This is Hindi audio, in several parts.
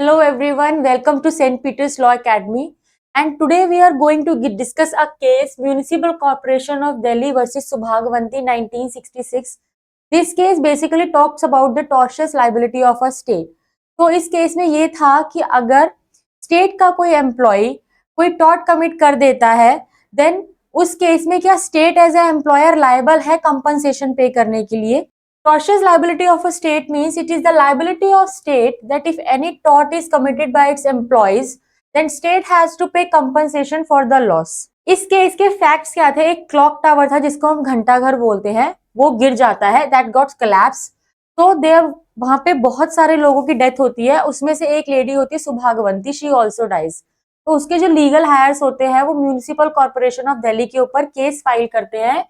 Hello everyone, welcome to St. Peter's Law Academy. And today we are going to discuss a case, Municipal Corporation of Delhi versus Subhagwanti 1966. This case basically talks about the tortious liability of a state. तो इस केस में ये था कि अगर स्टेट का कोई एम्प्लॉय कोई टॉर्ट कमिट कर देता है, देन उस केस में क्या state as a employer liable है कंपनसेशन पे करने के लिए. Tortious liability of a state means it is the liability of state that if any tort is committed by its employees, then state has to pay compensation for the loss. इस केस के फैक्ट्स क्या थे? एक क्लॉक टावर था जिसको हम घंटा घर बोलते हैं, वो गिर जाता है, that got collapse. तो देयर वहां पे बहुत सारे लोगों की डेथ होती है, उसमें से एक लेडी होती है सुभागवंती, शी ऑल्सो डाइज. तो उसके जो लीगल हायर्स होते हैं वो म्यूनिसिपल कॉर्पोरेशन ऑफ दिल्ली के ऊपर केस फाइल करते हैं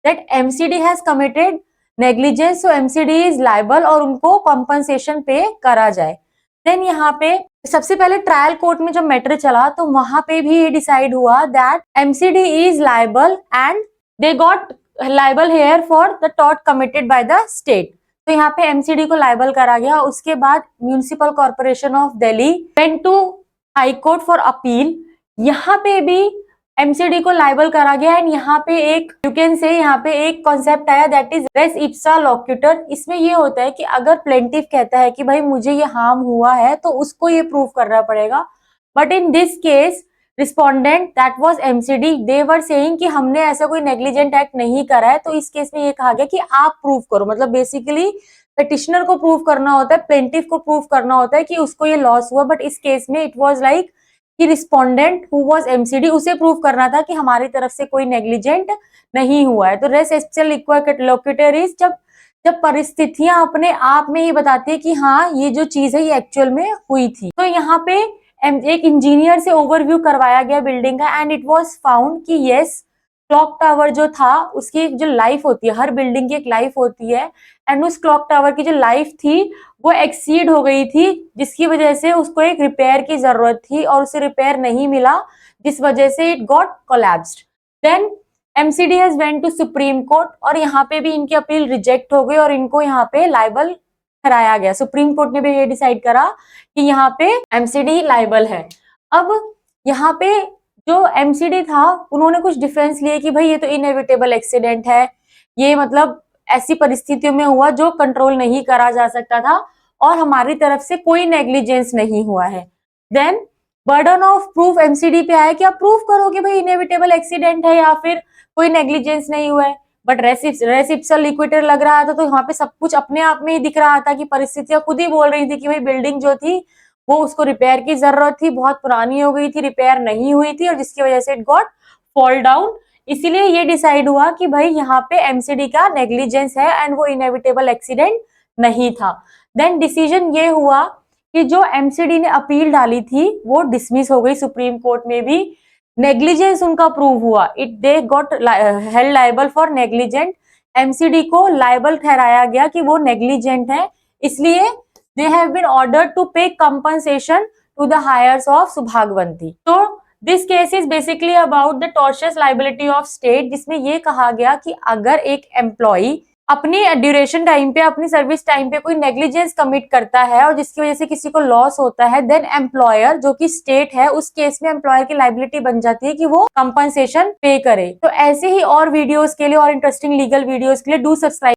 that MCD has committed negligence, so MCD is liable और उनको कॉम्पनसेशन पे करा जाए. देन यहाँ पे सबसे पहले ट्रायल कोर्ट में जब मैटर चला तो वहां पे भी ये डिसाइड हुआ that MCD is liable and they got liable here for the tort committed by the state. तो यहाँ पे एमसीडी को लायबल करा गया. उसके बाद municipal corporation of Delhi went to high court for appeal. यहाँ पे भी एमसीडी को लायबल करा गया एंड यहाँ पे एक यू कैन से यहाँ पे एक कॉन्सेप्ट आया दैट इज रेस इप्सा लोक्यूटर. इसमें ये होता है कि अगर प्लेंटिफ कहता है कि भाई मुझे ये हार्म हुआ है तो उसको ये प्रूव करना पड़ेगा. But in this case respondent that was MCD, they were saying कि हमने ऐसा कोई नेग्लिजेंट एक्ट नहीं करा है. तो इस केस में ये कहा गया कि आप प्रूव करो. मतलब बेसिकली पेटिशनर को प्रूव करना होता है, प्लेंटिफ को प्रूव करना होता है कि उसको ये लॉस हुआ. बट इस केस में इट वाज लाइक कि रिस्पोंडेंट हु वाज एमसीडी उसे प्रूव करना था कि हमारी तरफ से कोई नेग्लिजेंट नहीं हुआ है. तो रेस एस्पिशल लोक्यूटर इज जब परिस्थितियां अपने आप में ही बताती है कि हाँ ये जो चीज है ये एक्चुअल में हुई थी. तो यहाँ पे एक इंजीनियर से ओवरव्यू करवाया गया बिल्डिंग का एंड इट वाज फाउंड कि यस क्लॉक टावर जो था उसकी जो लाइफ होती है, हर बिल्डिंग की एक लाइफ होती है एंड उस क्लॉक टावर की जो लाइफ थी वो एक्सीड हो गई थी, जिसकी वजह से उसको एक रिपेयर की जरूरत थी और उसे रिपेयर नहीं मिला, जिस वजह से it got collapsed. Then MCD has went to supreme court और यहाँ पे भी इनकी अपील रिजेक्ट हो गई और इनको यहाँ पे लायबल कराया गया. सुप्रीम कोर्ट ने भी ये डिसाइड करा कि यहाँ पे एमसीडी लायबल है. अब यहाँ पे जो एमसीडी था उन्होंने कुछ डिफेंस लिए कि भाई ये तो इनएविटेबल एक्सीडेंट है, ये मतलब ऐसी परिस्थितियों में हुआ जो कंट्रोल नहीं करा जा सकता था और हमारी तरफ से कोई नेग्लिजेंस नहीं हुआ है. Then burden of proof MCD पे आया कि आप प्रूफ करो कि भाई इनएविटेबल एक्सीडेंट है या फिर कोई नेग्लिजेंस नहीं हुआ है. बट रेस इप्सा लिक्विडेटर लग रहा था तो यहाँ पे सब कुछ अपने आप में ही दिख रहा था कि परिस्थितियां खुद ही बोल रही थी कि भाई बिल्डिंग जो थी वो उसको रिपेयर की जरूरत थी, बहुत पुरानी हो गई थी, रिपेयर नहीं हुई थी और जिसकी वजह से इट गॉट फॉल डाउन. इसीलिए ये डिसाइड हुआ कि भाई यहाँ पे एमसीडी का नेग्लिजेंस है एंड वो इनएविटेबल एक्सीडेंट नहीं था. देन डिसीजन ये हुआ कि जो एमसीडी ने अपील डाली थी वो डिसमिस हो गई. सुप्रीम कोर्ट में भी नेग्लिजेंस उनका प्रूव हुआ. It they got held liable for negligent. MCD को लायबल ठहराया गया कि वो नेग्लिजेंट है, इसलिए they have been ordered to pay compensation to the heirs of Subhagwanti. So this case is basically about the tortious liability of state, जिसमें ये कहा गया कि अगर एक एम्प्लॉई अपनी ड्यूरेशन टाइम पे, अपनी सर्विस टाइम पे कोई नेग्लिजेंस कमिट करता है और जिसकी वजह से किसी को लॉस होता है, देन एम्प्लॉयर जो कि स्टेट है उस केस में एम्प्लॉयर की लाइबिलिटी बन जाती है कि वो कंपनसेशन पे करे. तो ऐसे ही और वीडियोस के लिए और इंटरेस्टिंग लीगल वीडियोस के लिए डू सब्सक्राइब.